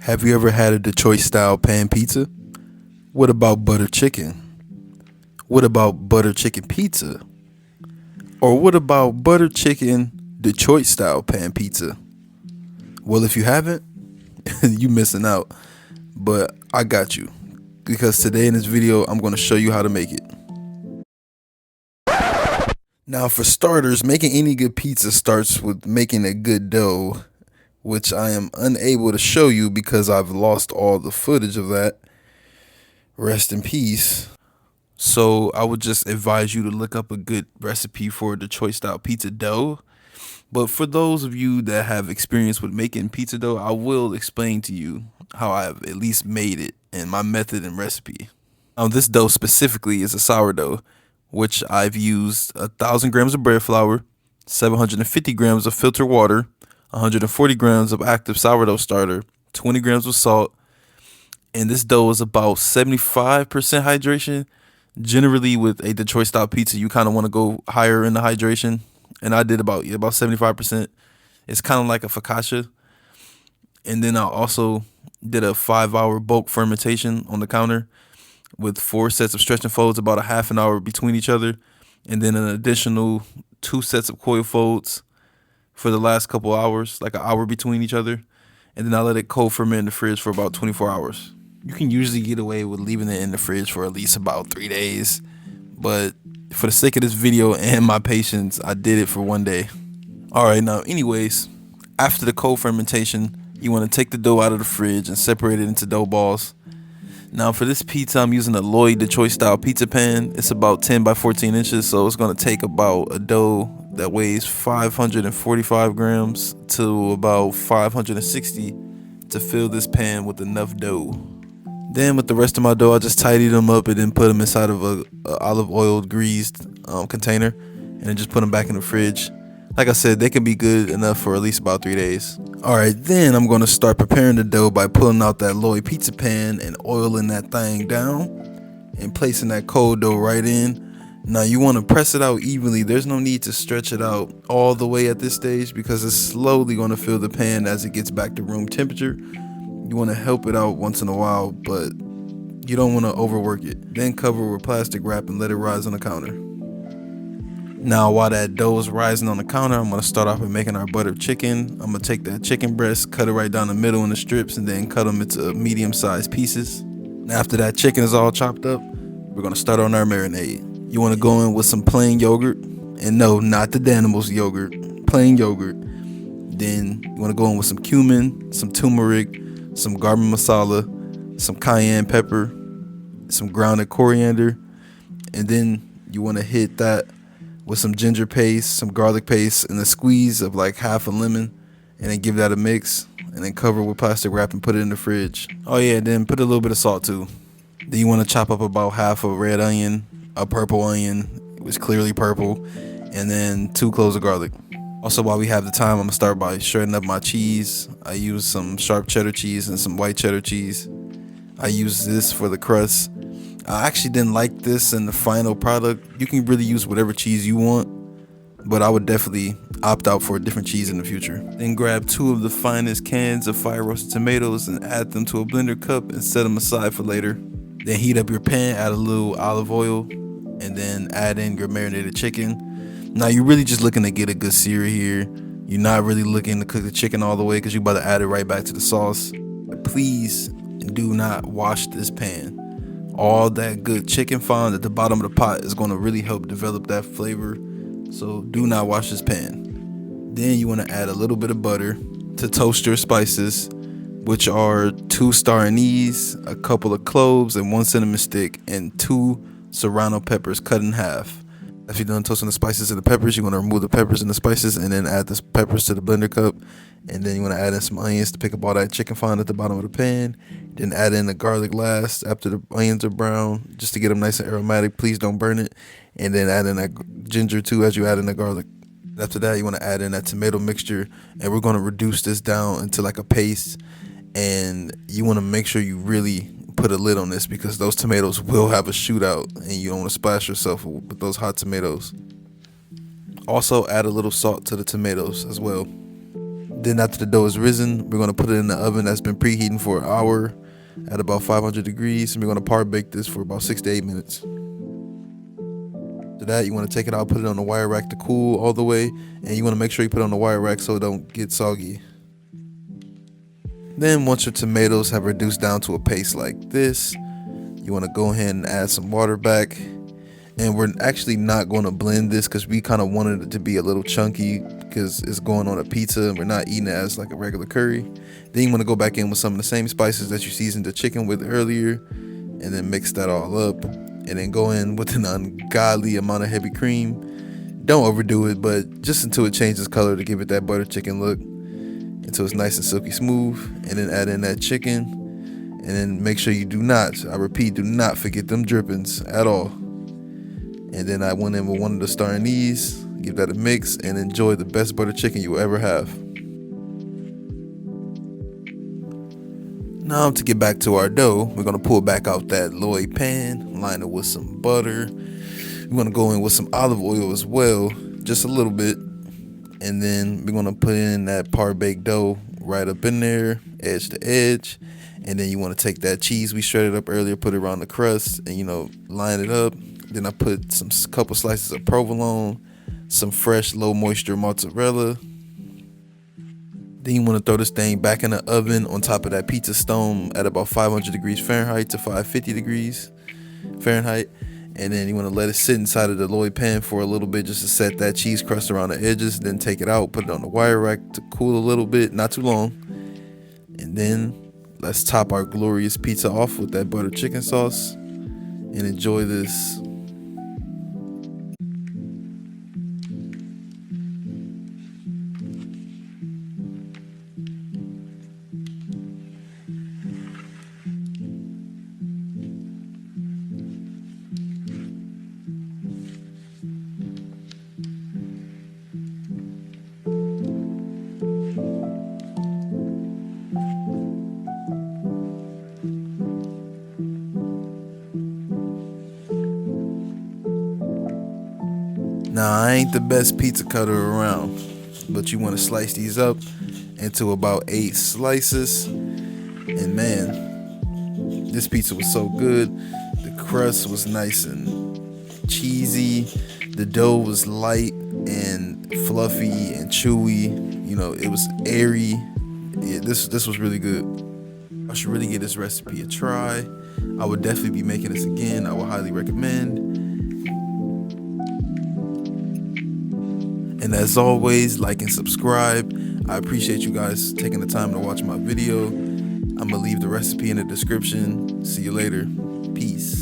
Have you ever had a Detroit style pan pizza? What about butter chicken? What about butter chicken pizza? Or what about butter chicken Detroit style pan pizza? Well, if you haven't, you missing out. But I got you. Because today in this video, I'm going to show you how to make it. Now, for starters, making any good pizza starts with making a good dough, which I am unable to show you because I've lost all the footage of that. Rest in peace. So I would just advise you to look up a good recipe for Detroit style pizza dough. But for those of you that have experience with making pizza dough, I will explain to you how I've at least made it and my method and recipe. This dough specifically is a sourdough, which I've used 1,000 grams of bread flour, 750 grams of filtered water, 140 grams of active sourdough starter, 20 grams of salt, and this dough is about 75% hydration. Generally, with a Detroit style pizza, you kind of want to go higher in the hydration, and I did about 75%. It's kind of like a focaccia. And then I also did a 5-hour bulk fermentation on the counter with 4 sets of stretch and folds, about a half an hour between each other, and then an additional 2 sets of coil folds for the last couple hours, like an hour between each other. And then I let it cold ferment in the fridge for about 24 hours. You can usually get away with leaving it in the fridge for at least about 3 days. But for the sake of this video and my patience, I did it for 1 day. All right, now anyways, after the cold fermentation, you want to take the dough out of the fridge and separate it into dough balls. Now for this pizza, I'm using a Lloyd Detroit style pizza pan. It's about 10 by 14 inches, so it's going to take about a dough that weighs 545 grams to about 560 to fill this pan with enough dough. Then with the rest of my dough, I just tidied them up and then put them inside of a olive oil greased container, and then just put them back in the fridge. Like I said, they can be good enough for at least about 3 days. All right, then I'm going to start preparing the dough by pulling out that Lloyd pizza pan and oiling that thing down and placing that cold dough right in. Now you want to press it out evenly. There's no need to stretch it out all the way at this stage because it's slowly going to fill the pan as it gets back to room temperature. You want to help it out once in a while, but you don't want to overwork it. Then cover with plastic wrap and let it rise on the counter. Now while that dough is rising on the counter, I'm going to start off with making our buttered chicken. I'm going to take that chicken breast, cut it right down the middle in the strips, and then cut them into medium-sized pieces. And after that chicken is all chopped up, we're going to start on our marinade. You want to go in with some plain yogurt, and no, not the Danimals yogurt, plain yogurt. Then you want to go in with some cumin, some turmeric, some garam masala, some cayenne pepper, some grounded coriander, and then you want to hit that with some ginger paste, some garlic paste, and a squeeze of like half a lemon, and then give that a mix, and then cover with plastic wrap and put it in the fridge. Oh yeah, then put a little bit of salt too. Then you want to chop up about half a red onion, a purple onion, it was clearly purple, and then 2 cloves of garlic. Also, while we have the time, I'm gonna start by shredding up my cheese. I use some sharp cheddar cheese and some white cheddar cheese. I use this for the crust. I actually didn't like this in the final product. You can really use whatever cheese you want, but I would definitely opt out for a different cheese in the future. Then grab 2 of the finest cans of fire roasted tomatoes and add them to a blender cup and set them aside for later. Then heat up your pan, add a little olive oil, and then add in your marinated chicken. Now you're really just looking to get a good sear here. You're not really looking to cook the chicken all the way because you're about to add it right back to the sauce. Please do not wash this pan. All that good chicken fond at the bottom of the pot is going to really help develop that flavor. So do not wash this pan. Then you want to add a little bit of butter to toast your spices, which are 2 star anise, a couple of cloves, and 1 cinnamon stick, and 2 serrano peppers cut in half. After you're done toasting the spices and the peppers, you want to remove the peppers and the spices and then add the peppers to the blender cup. And then you want to add in some onions to pick up all that chicken fond at the bottom of the pan. Then add in the garlic last after the onions are brown, just to get them nice and aromatic. Please don't burn it. And then add in that ginger too as you add in the garlic. After that, you want to add in that tomato mixture, and we're going to reduce this down into like a paste. And you want to make sure you really put a lid on this because those tomatoes will have a shootout and you don't want to splash yourself with those hot tomatoes. Also add a little salt to the tomatoes as well. Then after the dough is risen, we're going to put it in the oven that's been preheating for an hour at about 500 degrees. And we're going to par bake this for about 6 to 8 minutes. After that, you want to take it out, put it on the wire rack to cool all the way. And you want to make sure you put it on the wire rack so it don't get soggy. Then once your tomatoes have reduced down to a paste like this, you want to go ahead and add some water back. And we're actually not going to blend this because we kind of wanted it to be a little chunky because it's going on a pizza and we're not eating it as like a regular curry. Then you want to go back in with some of the same spices that you seasoned the chicken with earlier and then mix that all up. And then go in with an ungodly amount of heavy cream. Don't overdo it, but just until it changes color to give it that butter chicken look. Until it's nice and silky smooth. And then add in that chicken. And then make sure you do not, I repeat, do not forget them drippings at all. And then I went in with one of the star anise, give that a mix, and enjoy the best butter chicken you will ever have. Now to get back to our dough, we're going to pull back out that loy pan, line it with some butter. We're going to go in with some olive oil as well, just a little bit. And then we're going to put in that par baked dough right up in there, edge to edge. And then you want to take that cheese we shredded up earlier, put it around the crust, and line it up. Then I put some couple slices of provolone, some fresh low moisture mozzarella. Then you want to throw this thing back in the oven on top of that pizza stone at about 500 degrees Fahrenheit to 550 degrees Fahrenheit. And then you want to let it sit inside of the loy pan for a little bit just to set that cheese crust around the edges. Then take it out, put it on the wire rack to cool a little bit, not too long. And then let's top our glorious pizza off with that butter chicken sauce and enjoy this. Now, I ain't the best pizza cutter around, but you want to slice these up into about 8 slices. And man, this pizza was so good. The crust was nice and cheesy. The dough was light and fluffy and chewy. It was airy. Yeah, this was really good. I should really give this recipe a try. I would definitely be making this again. I would highly recommend. And as always, like and subscribe. I appreciate you guys taking the time to watch my video. I'm going to leave the recipe in the description. See you later. Peace.